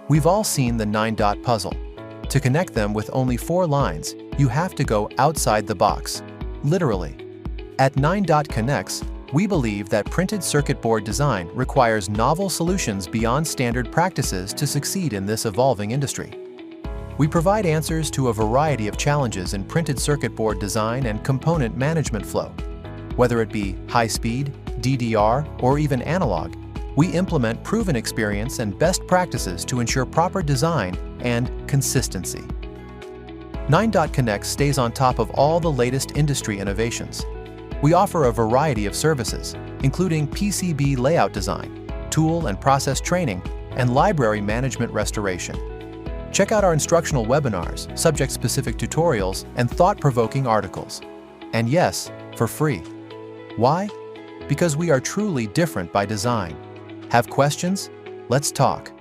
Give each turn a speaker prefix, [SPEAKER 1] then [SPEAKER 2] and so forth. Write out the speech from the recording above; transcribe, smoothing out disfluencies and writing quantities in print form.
[SPEAKER 1] We've all seen the 9-dot puzzle. To connect them with only 4 lines, you have to go outside the box, literally. At 9-dot Connects, we believe that printed circuit board design requires novel solutions beyond standard practices to succeed in this evolving industry. We provide answers to a variety of challenges in printed circuit board design and component management flow. Whether it be high-speed, DDR, or even analog, we implement proven experience and best practices to ensure proper design and consistency. 9-dot Connects stays on top of all the latest industry innovations. We offer a variety of services, including PCB layout design, tool and process training, and library management restoration. Check out our instructional webinars, subject-specific tutorials, and thought-provoking articles. And yes, for free. Why? Because we are truly different by design. Have questions? Let's talk.